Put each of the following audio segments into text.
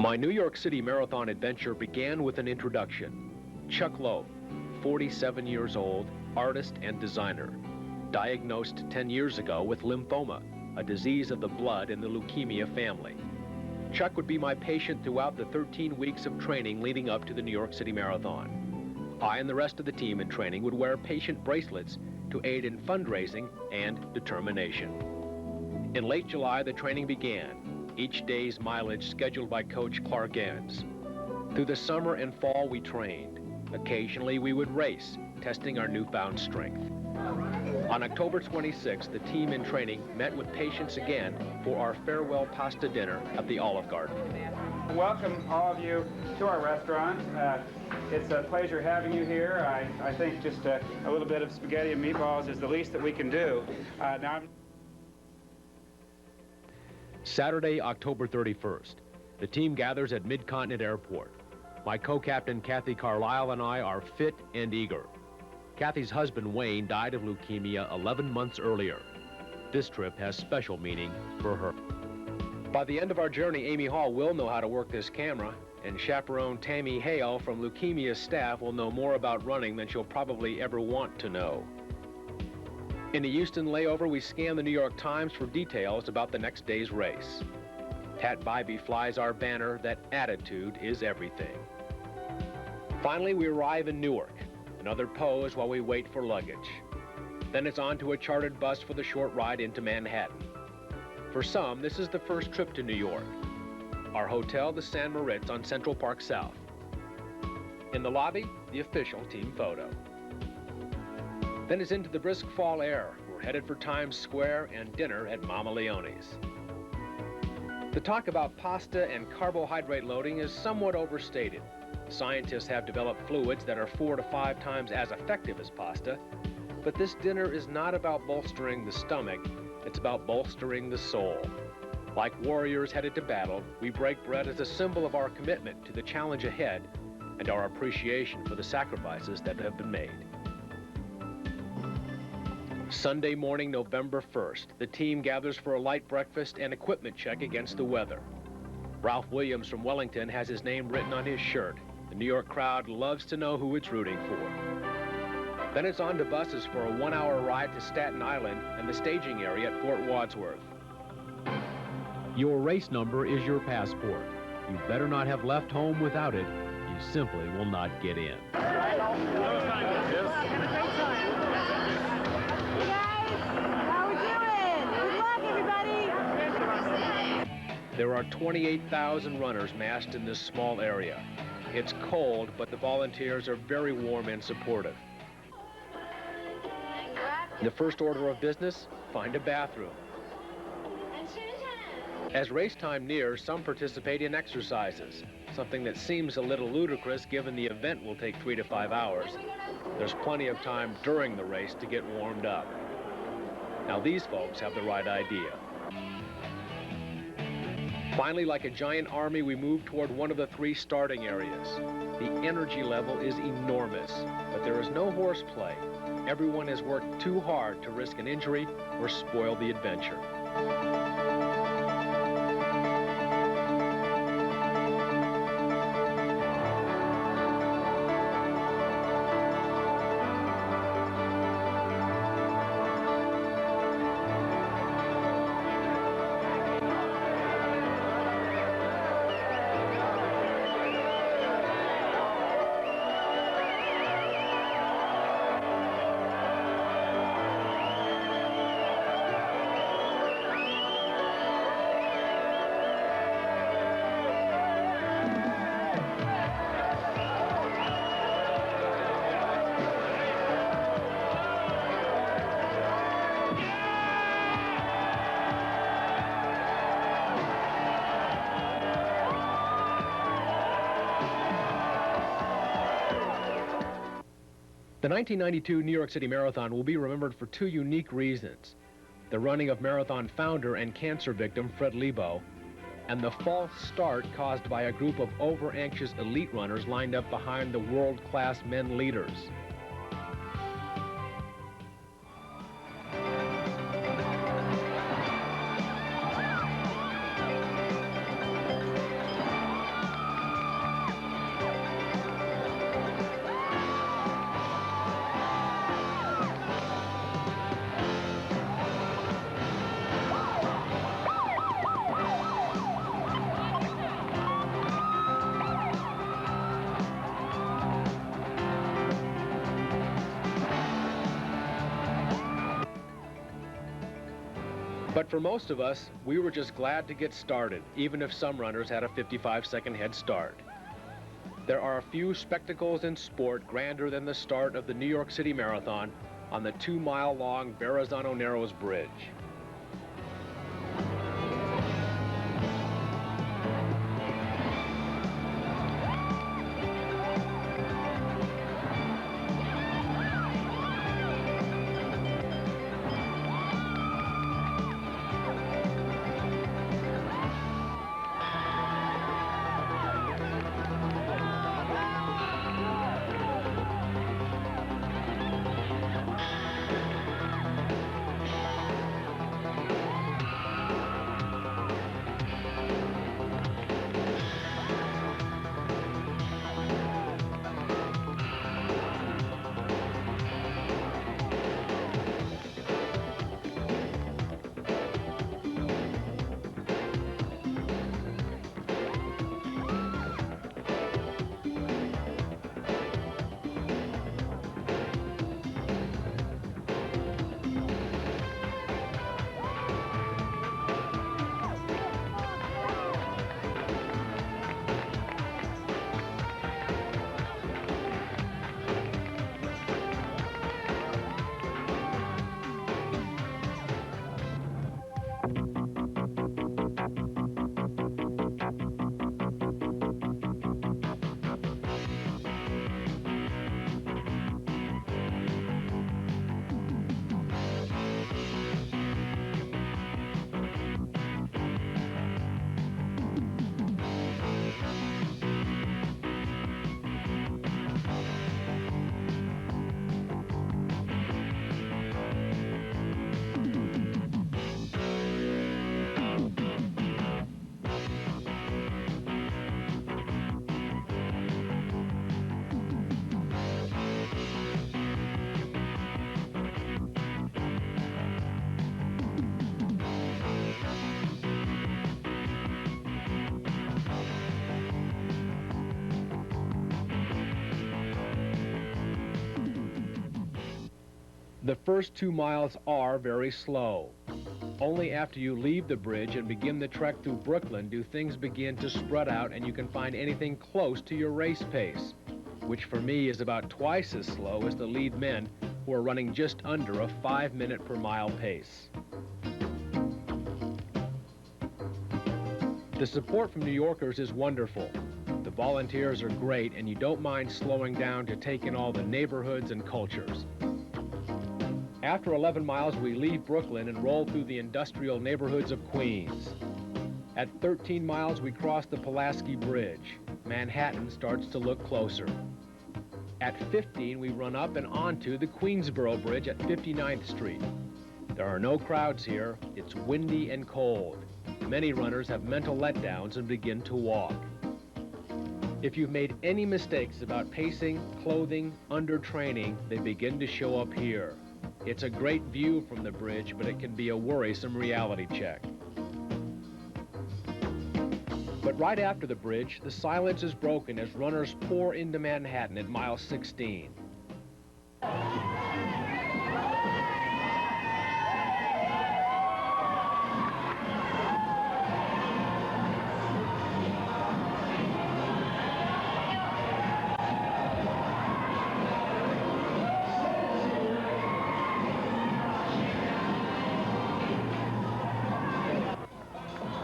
My New York City Marathon adventure began with an introduction. Chuck Loeb, 47 years old, artist and designer, diagnosed 10 years ago with lymphoma, a disease of the blood in the leukemia family. Chuck would be my patient throughout the 13 weeks of training leading up to the New York City Marathon. I and the rest of the team in training would wear patient bracelets to aid in fundraising and determination. In late July, the training began, each day's mileage scheduled by Coach Clark Enns. Through the summer and fall, we trained. Occasionally, we would race, testing our newfound strength. On October 26th, the team in training met with patients again for our farewell pasta dinner at the Olive Garden. Welcome, all of you, to our restaurant. It's a pleasure having you here. I think just a little bit of spaghetti and meatballs is the least that we can do. Saturday, October 31st, the team gathers at Mid-Continent Airport. My co-captain, Kathy Carlisle, and I are fit and eager. Kathy's husband, Wayne, died of leukemia 11 months earlier. This trip has special meaning for her. By the end of our journey, Amy Hall will know how to work this camera, and chaperone Tammy Hale from Leukemia's staff will know more about running than she'll probably ever want to know. In the Houston layover, we scan the New York Times for details about the next day's race. Pat Bybee flies our banner that attitude is everything. Finally, we arrive in Newark. Another pose while we wait for luggage. Then it's on to a chartered bus for the short ride into Manhattan. For some, this is the first trip to New York. Our hotel, the San Moritz on Central Park South. In the lobby, the official team photo. Then it's into the brisk fall air. We're headed for Times Square and dinner at Mama Leone's. The talk about pasta and carbohydrate loading is somewhat overstated. Scientists have developed fluids that are 4 to 5 times as effective as pasta, but this dinner is not about bolstering the stomach, it's about bolstering the soul. Like warriors headed to battle, we break bread as a symbol of our commitment to the challenge ahead and our appreciation for the sacrifices that have been made. Sunday morning, November 1st, the team gathers for a light breakfast and equipment check against the weather. Ralph Williams from Wellington has his name written on his shirt. The New York crowd loves to know who it's rooting for. Then it's on to buses for a 1-hour ride to Staten Island and the staging area at Fort Wadsworth. Your race number is your passport. You better not have left home without it. You simply will not get in. There are 28,000 runners massed in this small area. It's cold, but the volunteers are very warm and supportive. The first order of business, find a bathroom. As race time nears, some participate in exercises, something that seems a little ludicrous given the event will take 3 to 5 hours. There's plenty of time during the race to get warmed up. Now these folks have the right idea. Finally, like a giant army, we move toward one of the 3 starting areas. The energy level is enormous, but there is no horseplay. Everyone has worked too hard to risk an injury or spoil the adventure. The 1992 New York City Marathon will be remembered for 2 unique reasons: the running of marathon founder and cancer victim Fred Lebow, and the false start caused by a group of over-anxious elite runners lined up behind the world-class men leaders. But for most of us, we were just glad to get started, even if some runners had a 55-second head start. There are a few spectacles in sport grander than the start of the New York City Marathon on the 2-mile-long Verrazano Narrows Bridge. The first 2 miles are very slow. Only after you leave the bridge and begin the trek through Brooklyn do things begin to spread out and you can find anything close to your race pace, which for me is about twice as slow as the lead men who are running just under a 5-minute per mile pace. The support from New Yorkers is wonderful. The volunteers are great and you don't mind slowing down to take in all the neighborhoods and cultures. After 11 miles, we leave Brooklyn and roll through the industrial neighborhoods of Queens. At 13 miles, we cross the Pulaski Bridge. Manhattan starts to look closer. At 15, we run up and onto the Queensboro Bridge at 59th Street. There are no crowds here. It's windy and cold. Many runners have mental letdowns and begin to walk. If you've made any mistakes about pacing, clothing, undertraining, they begin to show up here. It's a great view from the bridge, but it can be a worrisome reality check. But right after the bridge, the silence is broken as runners pour into Manhattan at mile 16.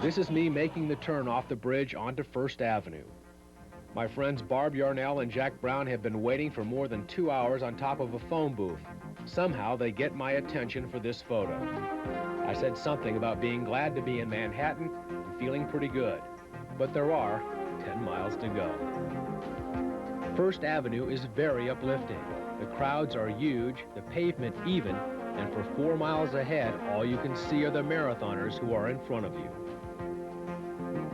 This is me making the turn off the bridge onto First Avenue. My friends Barb Yarnell and Jack Brown have been waiting for more than 2 hours on top of a phone booth. Somehow they get my attention for this photo. I said something about being glad to be in Manhattan and feeling pretty good, but there are 10 miles to go. First Avenue is very uplifting. The crowds are huge, the pavement even, and for 4 miles ahead, all you can see are the marathoners who are in front of you.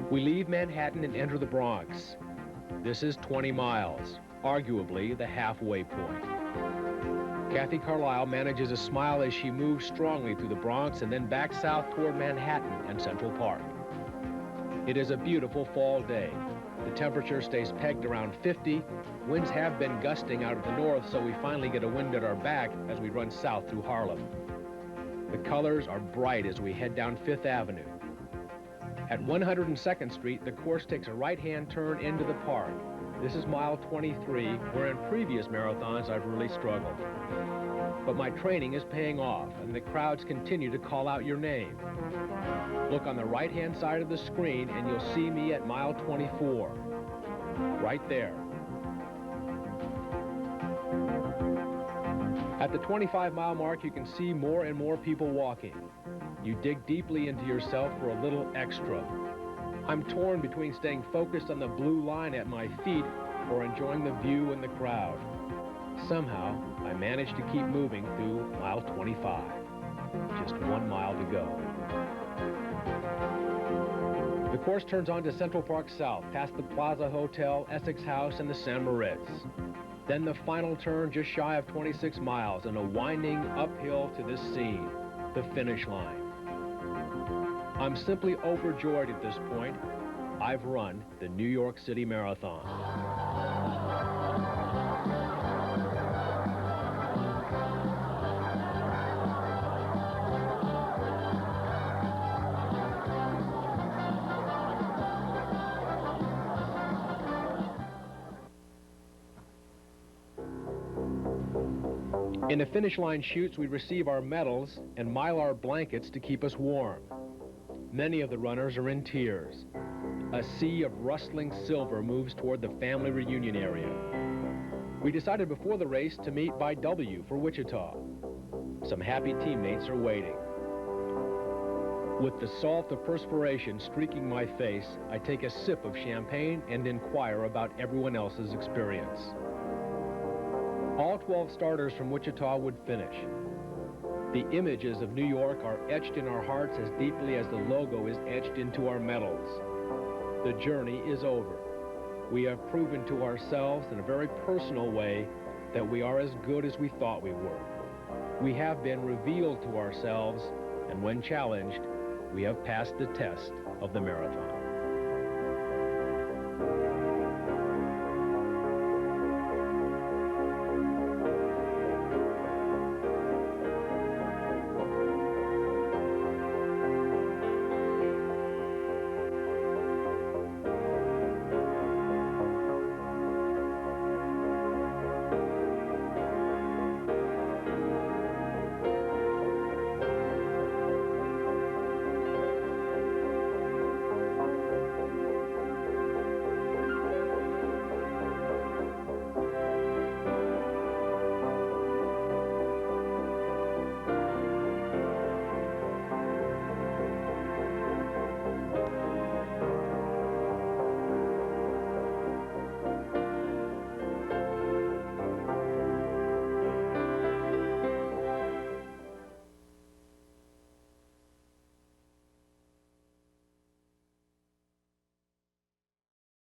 We leave Manhattan and enter the Bronx. This is 20 miles, arguably the halfway point. Kathy Carlisle manages a smile as she moves strongly through the Bronx and then back south toward Manhattan and Central Park. It is a beautiful fall day. The temperature stays pegged around 50. Winds have been gusting out of the north, so we finally get a wind at our back as we run south through Harlem. The colors are bright as we head down 5th Avenue. At 102nd Street, the course takes a right-hand turn into the park. This is mile 23, where in previous marathons I've really struggled. But my training is paying off, and the crowds continue to call out your name. Look on the right-hand side of the screen, and you'll see me at mile 24. Right there. At the 25-mile mark, you can see more and more people walking. You dig deeply into yourself for a little extra. I'm torn between staying focused on the blue line at my feet or enjoying the view and the crowd. Somehow, I managed to keep moving through mile 25. Just 1 mile to go. The course turns onto Central Park South, past the Plaza Hotel, Essex House, and the San Moritz. Then the final turn just shy of 26 miles and a winding uphill to this scene, the finish line. I'm simply overjoyed at this point. I've run the New York City Marathon. In the finish line chutes, we receive our medals and Mylar blankets to keep us warm. Many of the runners are in tears. A sea of rustling silver moves toward the family reunion area. We decided before the race to meet by W for Wichita. Some happy teammates are waiting. With the salt of perspiration streaking my face, I take a sip of champagne and inquire about everyone else's experience. All 12 starters from Wichita would finish. The images of New York are etched in our hearts as deeply as the logo is etched into our medals. The journey is over. We have proven to ourselves in a very personal way that we are as good as we thought we were. We have been revealed to ourselves, and when challenged, we have passed the test of the marathon.